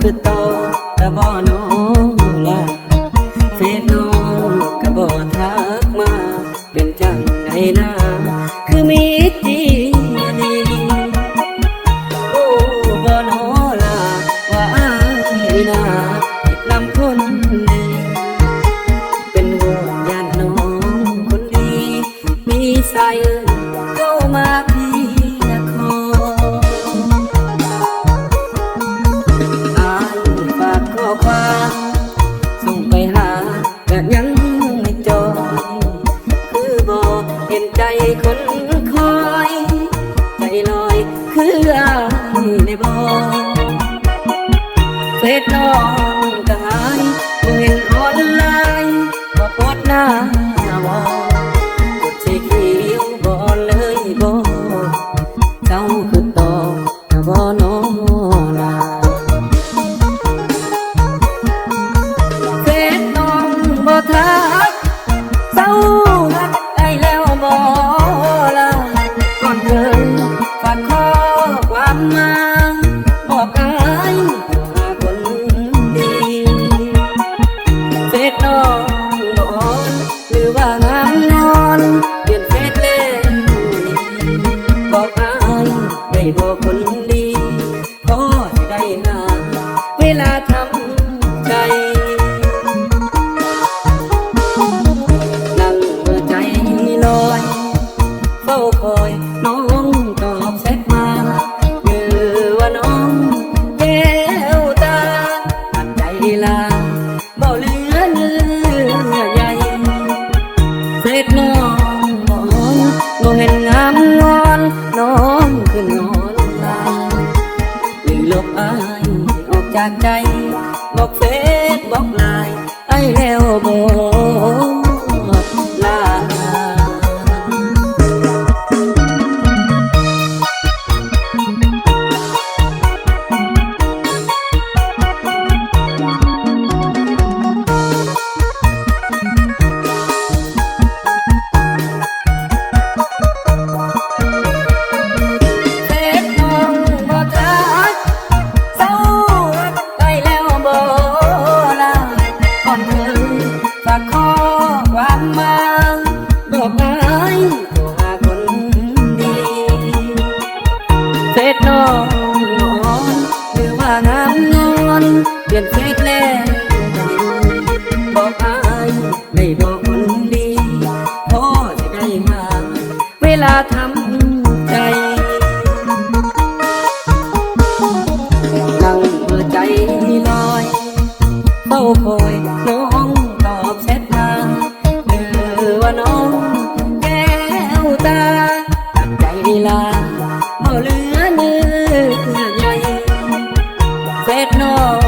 คือโตกะบ่น้องละเฟซน้องกะบ่ทักมาเป็นจังไดนะคือมีจีดีโอ้บ่น้อละว่าอ้ายนะติดนำคนดีเป็นห่วงญาติน้องคนดีมีสายเข้ามาพี่ละขอความส่งไปหาแต่ยังไม่จอยคือบอกเห็นใจคนคอยใจลอยคืออายในบอกเฟซน้องก็หายเมื่อเห็นออนไลน์ก็โพสต์หน้าวอลกดสีเขียวบอเลยบอกเจ้าคือต่อแต่บอน้องนาบ่ทักเศร้าหักได้แล้วบ่ล่ะก่อนเคยฝากข้อความมาบอกอายหาคนดีเฟซน้องบ่อ่อนหรือว่างามนอนเปลี่ยนเฟซเล่นบอกอายได้บอกคนดีพอจะได้หาเวลาทำใจเฝ้าคอยน้องตอบแชทมาหรือว่าน้องแก้วตาตัดใจลาบ่เหลือเนื้อใหญ่เฟซน้องบ่เห็นงามงอนน้องคือนอนลาหรือลบอายออกจากใจบอกเฟซบอกไลน์ไอ้แล้วบอกลาฝากข้อความมาบอกอายโทรหาคนดีเฟซน้องนอนหรือว่างามงอนเปลี่ยนเฟซแล้วบอกอายได้บอกคนดีพอจะได้มาเวลาทำใจนั่งเมื่อใจลอยเฝ้าคอยน้องตอบแชทมาหรือว่าน้องแก้วตาตัดใจลาบ่เหลือเนื้อใหญ่เฟซน้อง